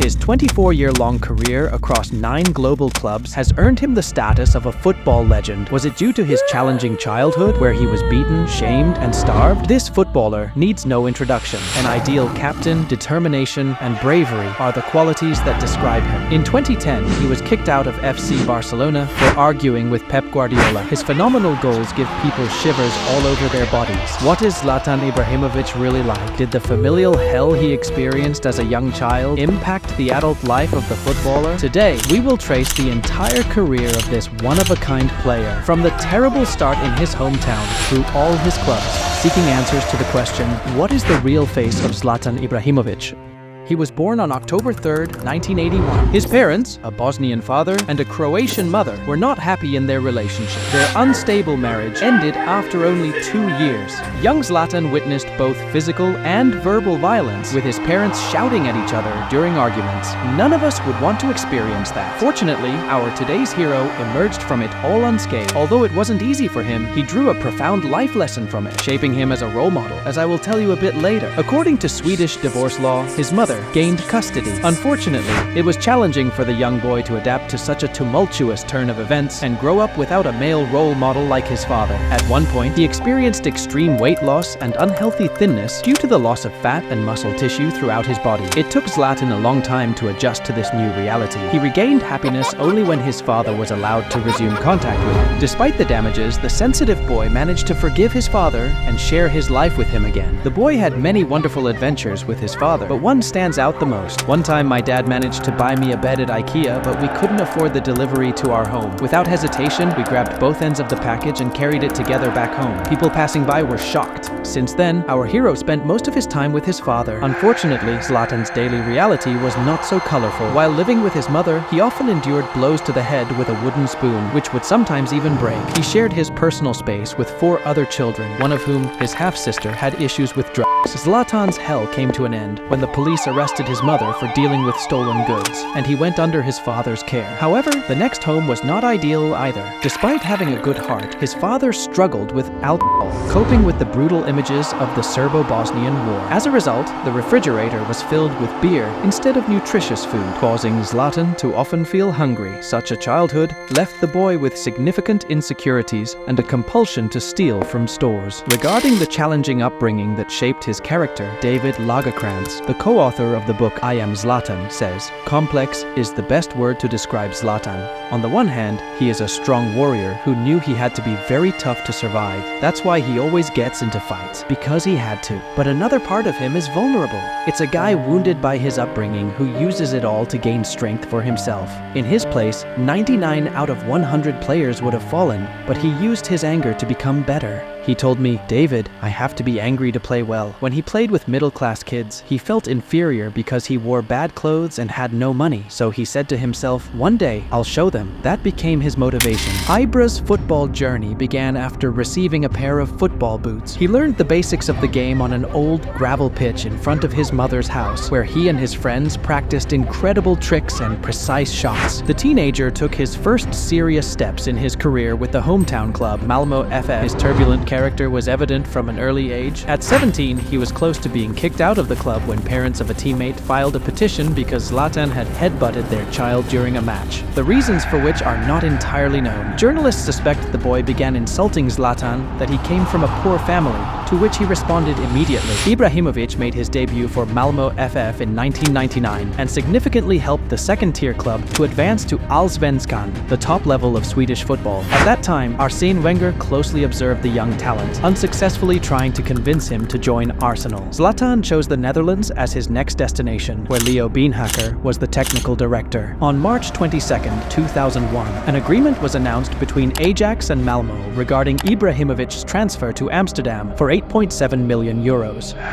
His 24-year-long career across 9 global clubs has earned him the status of a football legend. Was it due to his challenging childhood, where he was beaten, shamed, and starved? This footballer needs no introduction. An ideal captain, determination, and bravery are the qualities that describe him. In 2010, he was kicked out of FC Barcelona for arguing with Pep Guardiola. His phenomenal goals give people shivers all over their bodies. What is Zlatan Ibrahimović really like? Did the familial hell he experienced as a young child impact the adult life of the footballer? Today, we will trace the entire career of this one-of-a-kind player, from the terrible start in his hometown through all his clubs, seeking answers to the question, what is the real face of Zlatan Ibrahimović? He was born on October 3, 1981. His parents, a Bosnian father and a Croatian mother, were not happy in their relationship. Their unstable marriage ended after only 2 years. Young Zlatan witnessed both physical and verbal violence, with his parents shouting at each other during arguments. None of us would want to experience that. Fortunately, our today's hero emerged from it all unscathed. Although it wasn't easy for him, he drew a profound life lesson from it, shaping him as a role model, as I will tell you a bit later. According to Swedish divorce law, his mother gained custody. Unfortunately, it was challenging for the young boy to adapt to such a tumultuous turn of events and grow up without a male role model like his father. At one point, he experienced extreme weight loss and unhealthy thinness due to the loss of fat and muscle tissue throughout his body. It took Zlatan a long time to adjust to this new reality. He regained happiness only when his father was allowed to resume contact with him. Despite the damages, the sensitive boy managed to forgive his father and share his life with him again. The boy had many wonderful adventures with his father, but one stands out the most. One time my dad managed to buy me a bed at IKEA, but we couldn't afford the delivery to our home. Without hesitation, we grabbed both ends of the package and carried it together back home. People passing by were shocked. Since then, our hero spent most of his time with his father. Unfortunately, Zlatan's daily reality was not so colorful. While living with his mother, he often endured blows to the head with a wooden spoon, which would sometimes even break. He shared his personal space with 4 other children, one of whom, his half-sister, had issues with drugs. Zlatan's hell came to an end when the police arrested his mother for dealing with stolen goods, and he went under his father's care. However, the next home was not ideal either. Despite having a good heart, his father struggled with alcohol, coping with the brutal images of the Serbo-Bosnian War. As a result, the refrigerator was filled with beer instead of nutritious food, causing Zlatan to often feel hungry. Such a childhood left the boy with significant insecurities and a compulsion to steal from stores. Regarding the challenging upbringing that shaped his character, David Lagerkrantz, the co-author of the book I Am Zlatan, says, "Complex is the best word to describe Zlatan. On the one hand, he is a strong warrior who knew he had to be very tough to survive. That's why he always gets into fights, because he had to. But another part of him is vulnerable. It's a guy wounded by his upbringing who uses it all to gain strength for himself. In his place, 99 out of 100 players would have fallen, but he used his anger to become better. He told me, 'David, I have to be angry to play well.' When he played with middle-class kids, he felt inferior because he wore bad clothes and had no money. So he said to himself, 'One day, I'll show them.' That became his motivation." Ibra's football journey began after receiving a pair of football boots. He learned the basics of the game on an old gravel pitch in front of his mother's house, where he and his friends practiced incredible tricks and precise shots. The teenager took his first serious steps in his career with the hometown club, Malmö FF. His turbulent character was evident from an early age. At 17, he was close to being kicked out of the club when parents of a teammate filed a petition because Zlatan had headbutted their child during a match, the reasons for which are not entirely known. Journalists suspect the boy began insulting Zlatan that he came from a poor family, to which he responded immediately. Ibrahimović made his debut for Malmö FF in 1999 and significantly helped the second-tier club to advance to Allsvenskan, the top level of Swedish football. At that time, Arsene Wenger closely observed the young talent, unsuccessfully trying to convince him to join Arsenal. Zlatan chose the Netherlands as his next destination, where Leo Beenhakker was the technical director. On March 22, 2001, an agreement was announced between Ajax and Malmö regarding Ibrahimovic's transfer to Amsterdam for €8.7 million.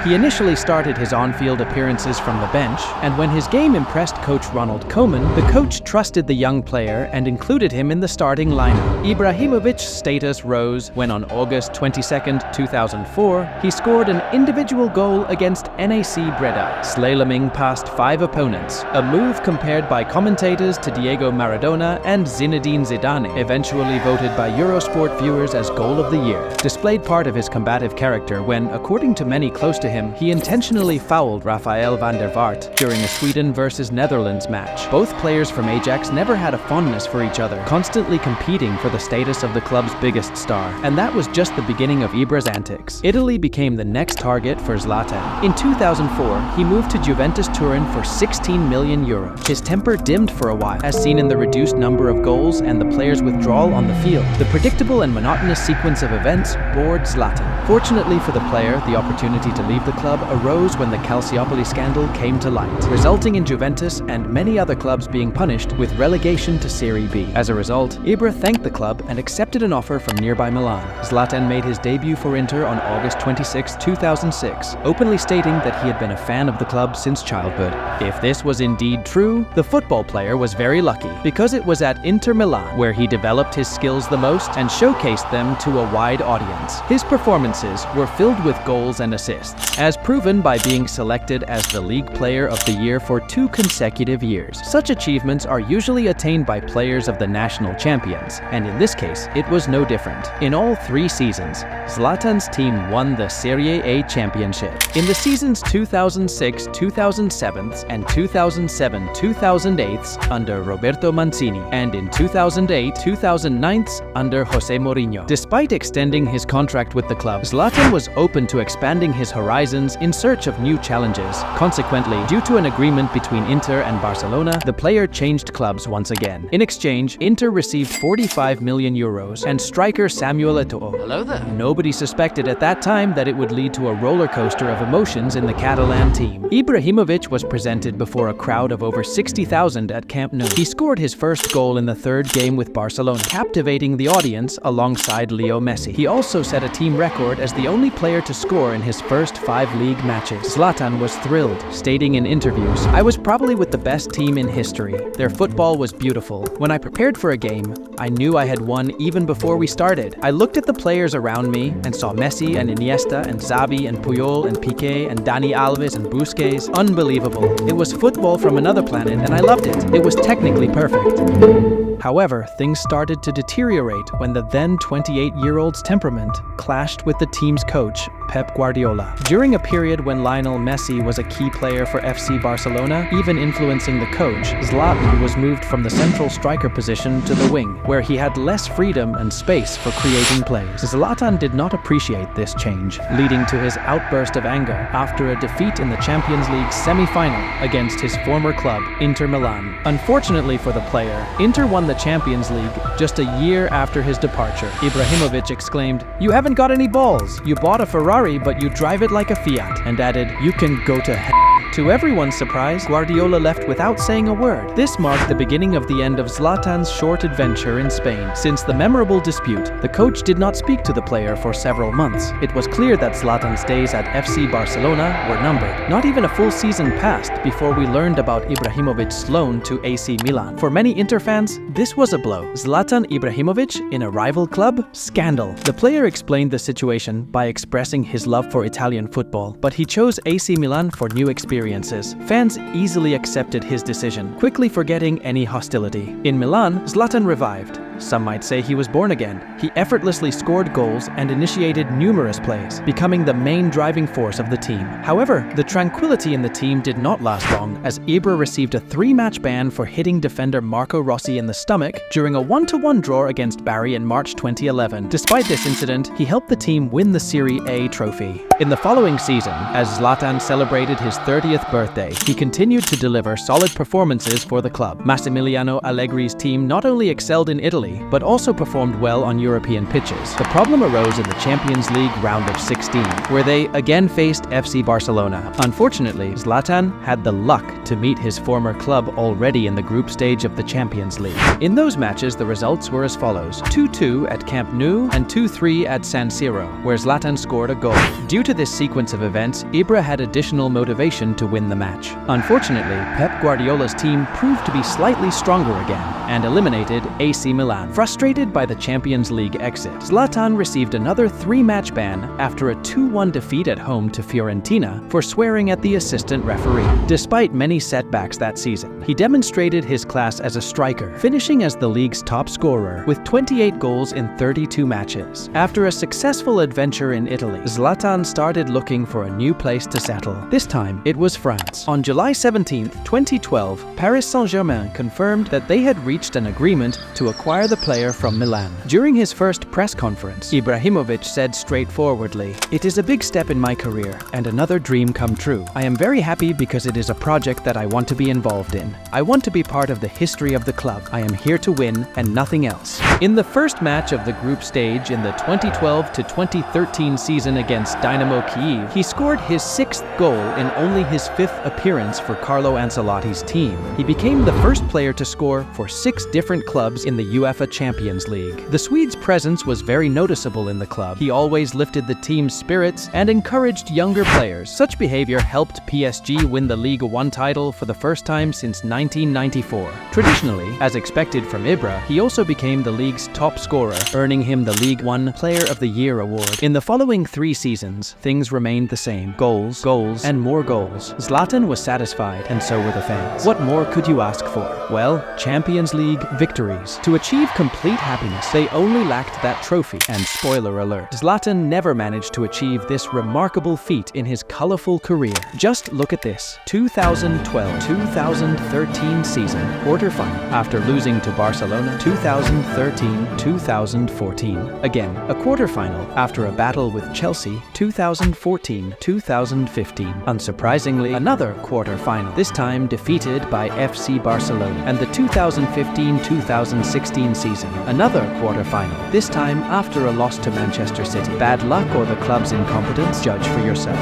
He initially started his on-field appearances from the bench, and when his game impressed coach Ronald Koeman, the coach trusted the young player and included him in the starting lineup. Ibrahimovic's status rose when on August 22, 2004, he scored an individual goal against NAC Breda, slaloming past 5 opponents, a move compared by commentators to Diego Maradona and Zinedine Zidane, eventually voted by Eurosport viewers as Goal of the Year, displayed part of his combative character when, according to many close to him, he intentionally fouled Rafael van der Vaart during a Sweden versus Netherlands match. Both players from Ajax never had a fondness for each other, constantly competing for the status of the club's biggest star. And that was just the beginning of Ibra's antics. Italy became the next target for Zlatan. In 2004, he moved to Juventus Turin for €16 million. His temper dimmed for a while, as seen in the reduced number of goals and the player's withdrawal on the field. The predictable and monotonous sequence of events bored Zlatan. Fortunately for the player, the opportunity to leave the club arose when the Calciopoli scandal came to light, resulting in Juventus and many other clubs being punished with relegation to Serie B. As a result, Ibra thanked the club and accepted an offer from nearby Milan. Zlatan made his debut for Inter on August 26, 2006, openly stating that he had been a fan of the club since childhood. If this was indeed true, the football player was very lucky, because it was at Inter Milan where he developed his skills the most and showcased them to a wide audience. His performances were filled with goals and assists, as proven by being selected as the League Player of the Year for 2 consecutive years. Such achievements are usually attained by players of the national champions, and in this case, it was no different. In all 3 seasons, Zlatan's team won the Serie A championship. In the seasons 2006-2007 and 2007-2008 under Roberto Mancini, and in 2008-2009 under Jose Mourinho. Despite extending his contract with the club, Zlatan was open to expanding his horizons in search of new challenges. Consequently, due to an agreement between Inter and Barcelona, the player changed clubs once again. In exchange, Inter received €45 million and striker Samuel Eto'o. Hello there. Nobody suspected at that time that it would lead to a roller coaster of emotions in the Catalan team. Ibrahimović was presented before a crowd of over 60,000 at Camp Nou. He scored his first goal in the 3rd game with Barcelona, captivating the audience alongside Leo Messi. He also set a team record as the only player to score in his first 5 league matches. Zlatan was thrilled, stating in interviews, "I was probably with the best team in history. Their football was beautiful. When I prepared for a game, I knew I had won even before we started. I looked at the players around me and saw Messi and Iniesta and Xavi and Puyol and Piqué and Dani Alves and Busquets. Unbelievable. It was football from another planet and I loved it. It was technically perfect." However, things started to deteriorate when the then 28-year-old's temperament clashed with the team's coach, Pep Guardiola. During a period when Lionel Messi was a key player for FC Barcelona, even influencing the coach, Zlatan was moved from the central striker position to the wing, where he had less freedom and space for creating plays. Zlatan did not appreciate this change, leading to his outburst of anger after a defeat in the Champions League semi-final against his former club, Inter Milan. Unfortunately for the player, Inter won the Champions League just a year after his departure. Ibrahimović exclaimed, "You haven't got any balls. You bought a Ferrari, but you drive it like a Fiat," and added, "You can go to hell." To everyone's surprise, Guardiola left without saying a word. This marked the beginning of the end of Zlatan's short adventure in Spain. Since the memorable dispute, the coach did not speak to the player for several months. It was clear that Zlatan's days at FC Barcelona were numbered. Not even a full season passed before we learned about Ibrahimovic's loan to AC Milan. For many Inter fans, this was a blow. Zlatan Ibrahimović in a rival club? Scandal. The player explained the situation by expressing his love for Italian football, but he chose AC Milan for new experiences. Fans easily accepted his decision, quickly forgetting any hostility. In Milan, Zlatan revived. Some might say he was born again. He effortlessly scored goals and initiated numerous plays, becoming the main driving force of the team. However, the tranquility in the team did not last long, as Ibra received a 3-match ban for hitting defender Marco Rossi in the stomach during a 1-1 draw against Bari in March 2011. Despite this incident, he helped the team win the Serie A trophy. In the following season, as Zlatan celebrated his 30th birthday, he continued to deliver solid performances for the club. Massimiliano Allegri's team not only excelled in Italy, but also performed well on European pitches. The problem arose in the Champions League round of 16, where they again faced FC Barcelona. Unfortunately, Zlatan had the luck to meet his former club already in the group stage of the Champions League. In those matches, the results were as follows: 2-2 at Camp Nou and 2-3 at San Siro, where Zlatan scored a goal. Due to this sequence of events, Ibra had additional motivation to win the match. Unfortunately, Pep Guardiola's team proved to be slightly stronger again and eliminated AC Milan. Milan. Frustrated by the Champions League exit, Zlatan received another 3-match ban after a 2-1 defeat at home to Fiorentina for swearing at the assistant referee. Despite many setbacks that season, he demonstrated his class as a striker, finishing as the league's top scorer with 28 goals in 32 matches. After a successful adventure in Italy, Zlatan started looking for a new place to settle. This time, it was France. On July 17, 2012, Paris Saint-Germain confirmed that they had reached an agreement to acquire the player from Milan. During his first press conference, Ibrahimović said straightforwardly, "It is a big step in my career and another dream come true. I am very happy because it is a project that I want to be involved in. I want to be part of the history of the club. I am here to win and nothing else." In the first match of the group stage in the 2012 to 2013 season against Dynamo Kyiv, he scored his 6th goal in only his 5th appearance for Carlo Ancelotti's team. He became the first player to score for 6 different clubs in the UEFA Champions League. The Swede's presence was very noticeable in the club. He always lifted the team's spirits and encouraged younger players. Such behavior helped PSG win the Ligue 1 title for the first time since 1994. Traditionally, as expected from Ibra, he also became the league's top scorer, earning him the Ligue 1 Player of the Year award. In the following 3 seasons, things remained the same. Goals, goals, and more goals. Zlatan was satisfied, and so were the fans. What more could you ask for? Well, Champions League victories. To achieve complete happiness, they only lacked that trophy. And spoiler alert, Zlatan never managed to achieve this remarkable feat in his colorful career. Just look at this. 2012-2013 season, quarterfinal, after losing to Barcelona. 2013-2014. Again, a quarterfinal after a battle with Chelsea. 2014-2015. Unsurprisingly, another quarterfinal, this time defeated by FC Barcelona. And the 2015-2016 season, another quarterfinal, this time after a loss to Manchester City. Bad luck or the club's incompetence? Judge for yourself.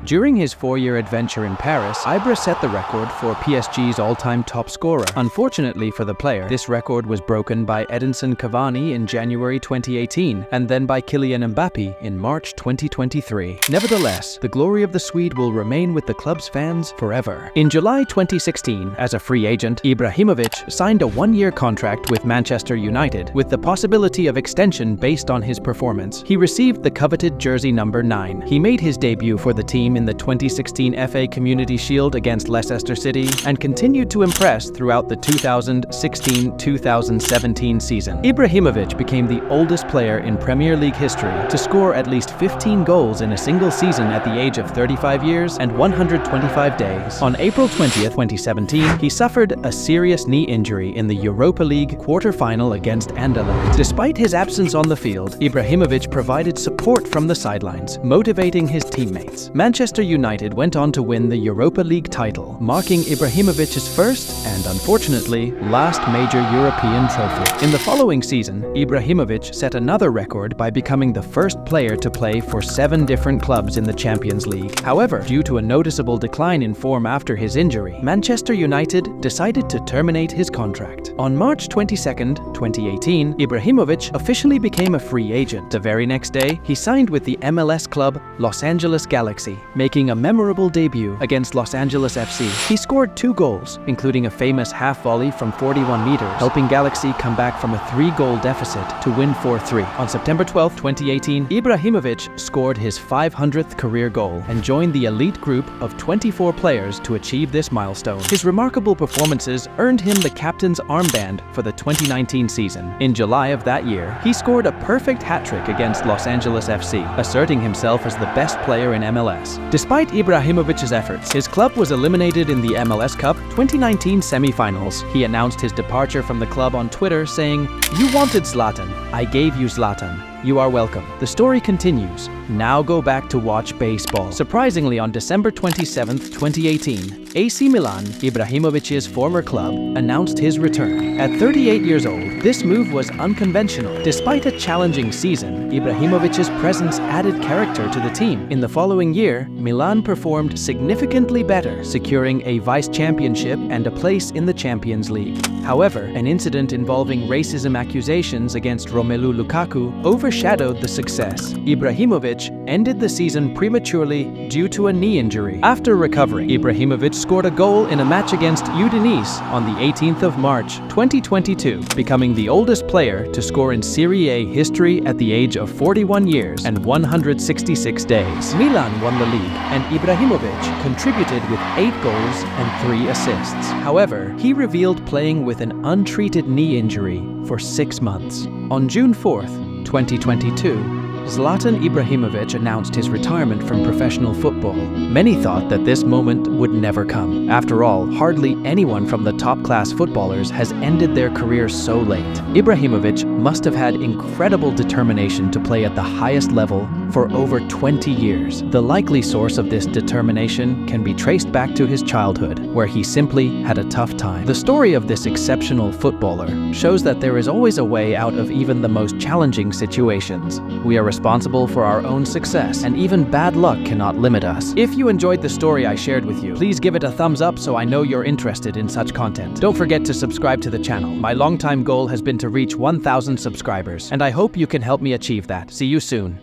During his 4-year adventure in Paris, Ibra set the record for PSG's all-time top scorer. Unfortunately for the player, this record was broken by Edinson Cavani in January 2018, and then by Kylian Mbappe in March 2023. Nevertheless, the glory of the Swede will remain with the club's fans forever. In July 2016, as a free agent, Ibrahimović signed a 1-year contract with Manchester United, with the possibility of extension based on his performance. He received the coveted jersey number 9. He made his debut for the team in the 2016 FA Community Shield against Leicester City and continued to impress throughout the 2016-2017 season. Ibrahimović became the oldest player in Premier League history to score at least 15 goals in a single season at the age of 35 years and 125 days. On April 20th, 2017, he suffered a serious knee injury in the Europa League quarter-final against Anderlecht. Despite his absence on the field, Ibrahimović provided support from the sidelines, motivating his teammates. Manchester United went on to win the Europa League title, marking Ibrahimovic's first and, unfortunately, last major European trophy. In the following season, Ibrahimović set another record by becoming the first player to play for 7 different clubs in the Champions League. However, due to a noticeable decline in form after his injury, Manchester United decided to terminate his contract. On March 22nd, 2018, Ibrahimović officially became a free agent. The very next day, he signed with the MLS club Los Angeles Galaxy, making a memorable debut against Los Angeles FC. He scored 2 goals, including a famous half volley from 41 meters, helping Galaxy come back from a 3-goal deficit to win 4-3. On September 12, 2018, Ibrahimović scored his 500th career goal and joined the elite group of 24 players to achieve this milestone. His remarkable performances earned him the captain's armband for the 2019 season. In July of that year, he scored a perfect hat-trick against Los Angeles FC, asserting himself as the best player in MLS. Despite Ibrahimovic's efforts, his club was eliminated in the MLS Cup 2019 semi-finals. He announced his departure from the club on Twitter, saying, "You wanted Zlatan. I gave you Zlatan. You are welcome." The story continues. Now go back to watch baseball. Surprisingly, on December 27, 2018, AC Milan, Ibrahimovic's former club, announced his return. At 38 years old, this move was unconventional. Despite a challenging season, Ibrahimovic's presence added character to the team. In the following year, Milan performed significantly better, securing a vice championship and a place in the Champions League. However, an incident involving racism accusations against Romelu Lukaku overshadowed the success. Ibrahimović ended the season prematurely due to a knee injury. After recovering, Ibrahimović scored a goal in a match against Udinese on the 18th of March, 2022, becoming the oldest player to score in Serie A history at the age of 41 years and 166 days. Milan won the league, and Ibrahimović contributed with 8 goals and 3 assists. However, he revealed playing with an untreated knee injury for 6 months. On June 4th, 2022, Zlatan Ibrahimović announced his retirement from professional football. Many thought that this moment would never come. After all, hardly anyone from the top-class footballers has ended their career so late. Ibrahimović must have had incredible determination to play at the highest level for over 20 years. The likely source of this determination can be traced back to his childhood, where he simply had a tough time. The story of this exceptional footballer shows that there is always a way out of even the most challenging situations. We are responsible for our own success, and even bad luck cannot limit us. If you enjoyed the story I shared with you, please give it a thumbs up so I know you're interested in such content. Don't forget to subscribe to the channel. My longtime goal has been to reach 1,000 subscribers, and I hope you can help me achieve that. See you soon.